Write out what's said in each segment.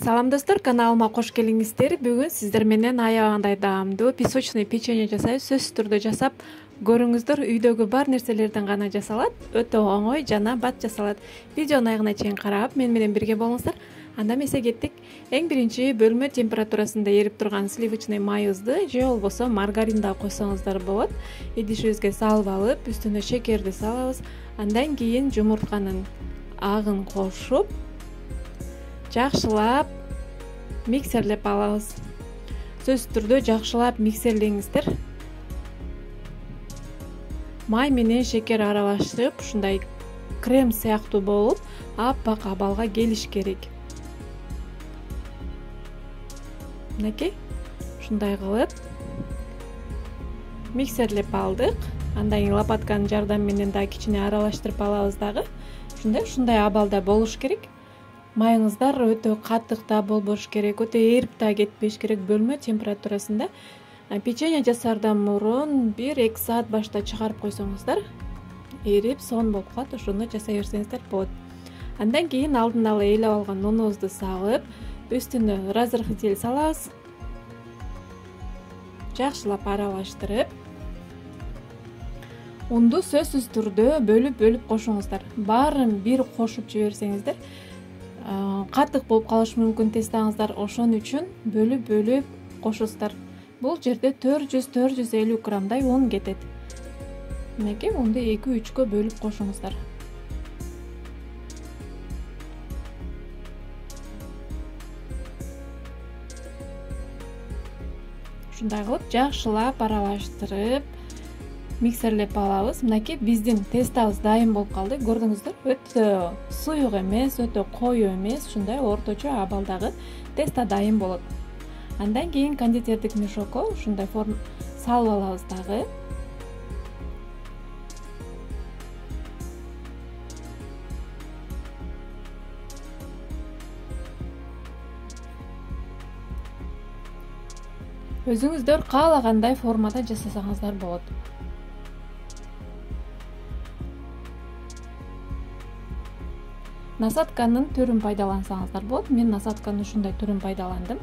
Салам достор, каналыма кош келиңиздер. Бүгүн сиздер менен аябагандай даамдуу песочный печенье жасайбыз. Сөзсүз түрдө жасап көрүңүздөр. Үйдөгү бар нерселерден гана жасалат. Өтө оңой жана бат жасалат. Видеонун аягына чейин карап, мен менен бирге болуңуздар. Анда эмесе кеттик. Эң биринчи бөлмө температурасында эрип турган сливочный майызды же болбосо маргарин да койсоңуздар болот. Идишибизге салып алып, үстүнө шекерди салабыз. Андан кийин жумуртканын агын кошуп, жакшылап миксерлеп алабыз. Сөзсүз түрдө жакшылап миксерлеңиздер. Май менен шекер аралашып, ушундай крем сыяктуу болуп, аппак абалга келиш керек. Мынакей, ушундай кылып миксерлеп алдык. Андан кийин лопатканын жардамы менен да кичине аралаштырып алабыз дагы. Ушундай абалда болуш керек. Майыңыздар өтө катык да болбош керек, өтө эрип да кетпеш керек. Бөлмө температурасында печенье жасаардан мурун 1-2 саат башта чыгарып койсоңуздар, эрип сонун болуп калат. Ошондо жасай берсеңиздер болот. Андан кийин алдын ала ээлеп алган унубузду салып, үстүнө разрыхитель салабыз. Жакшылап аралаштырып, унду сөзсүз түрдө бөлүп кошуңуздар. Баарын бир кошуп жиберсеңиздер, катык болуп калышы мүмкүн тестаңыздар. Ошон үчүн бөлүп кошосуздар. Бул жерде 400-450 граммдай un кетет. Мынакей, унду 2-3кө бөлүп кошуңуздар. Ушундай кылып жакшылап аралаштырып миксерлеп алабыз. Мынакей, биздин тестабыз дайым болуп калды. Көрдүңүздөр, өтө суюк эмес, өтө коюу эмес, ушундай орточо абалдагы теста дайым болот. Андан кийин кондитердик мешокко ушундай форма салып алабыз дагы. Өзүңүздөр каалагандай формада жасасаңыздар болот. Насатканын түрүн пайдалансаңыздар болот. Мен насатканын ушундай түрүн пайдаландым.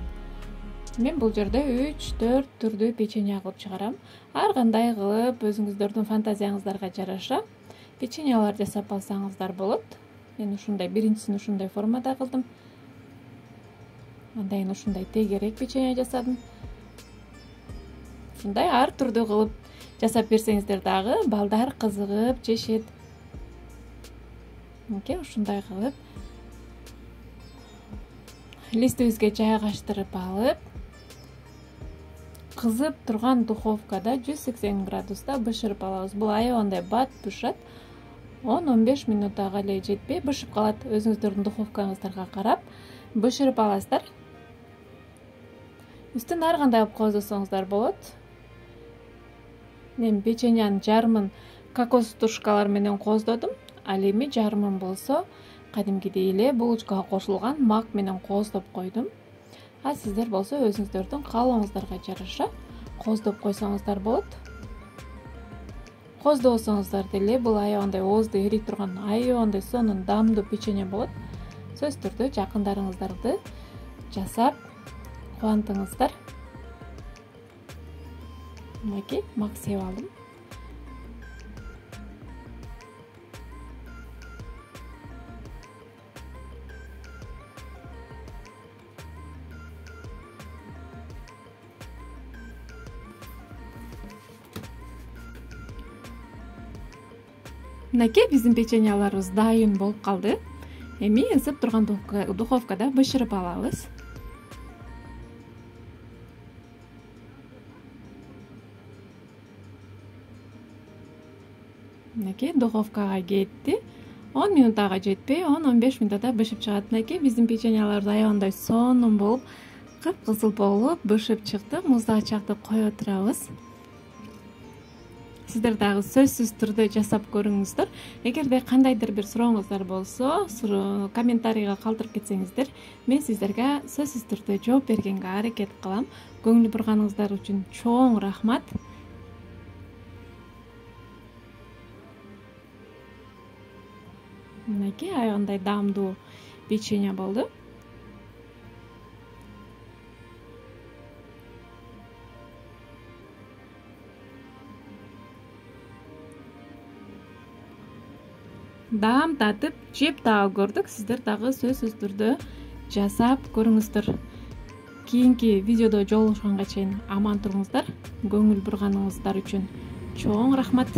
Мен бул жерде 3-4 түрдүү печенье кылып чыгарам. Ар кандай кылып өзүңүздөрдүн фантазияңыздарга жараша печеньялар жасап алсаңыздар болот. Мен ушундай биринчисин ушундай формада кылдым. Андан кийин ушундай тегерек печенье жасадым. Ушундай ар түрдүү кылып жасап берсеңиздер дагы балдар кызыгып жешет. Мынакей, ушундай кылып листибизге жайгаштырып алып, кызып турган духовкада 180 градуста бышырып алабыз. Бул аябагандай бат бышат. 10-15 минутага эле жетпей бышып калат. Өзүңүздөрдүн духовкаңыздарга карап бышырып аласыздар. Үстүн ар кандай кылып коздосоңуздар болот. Мен печеньянын жарымын кокос тушкалар менен коздодум. Ал эми жарымын болсо кадимкидей эле булочкага кошулган мак менен коздоп койдум. А сиздер болсо өзүңүздөрдүн каалооңуздарга жараша коздоп койсоңуздар болот. Коздобосоңуздар деле бул аябагандай оозду эрип турган аябагандай сонун даамдуу печенье болот. Сөзсүз түрдө жакындарыңыздарды жасап кубантыңыздар. Мынакей, мак сеп алдым. Мынакей, биздин печеньяларыбыз дайым болуп калды. Эми ысып турган духовкада бышырып алабыз. Мынакей, духовкага кетти. 10 минутага жетпей, 10-15 минутада бышып чыгат. Мынакей, биздин печеньяларыбыз аябагандай сонун болуп, кып-кызыл болуп бышып чыкты. Муздачакты коюп отурабыз. Сиздер дагы сөзсүз түрдө жасап көрүңүздөр. Эгерде кандайдыр бир сурооңуздар болсо, комментарийга калтырып кетсеңиздер, мен сиздерге сөзсүз түрдө жооп бергенге аракет кылам. Көңүл бурганыңыздар үчүн чоң рахмат. Мынакей аябагандай даамдуу печенье болду. даамдатып жеп дагы көрдүк. Сиздер дагы сөзсүз түрдө жасап көрүңүздөр. Кийинки видеодо жолугушканга чейин аман туруңуздар. Көңүл бурганыңыздар үчүн чоң рахмат.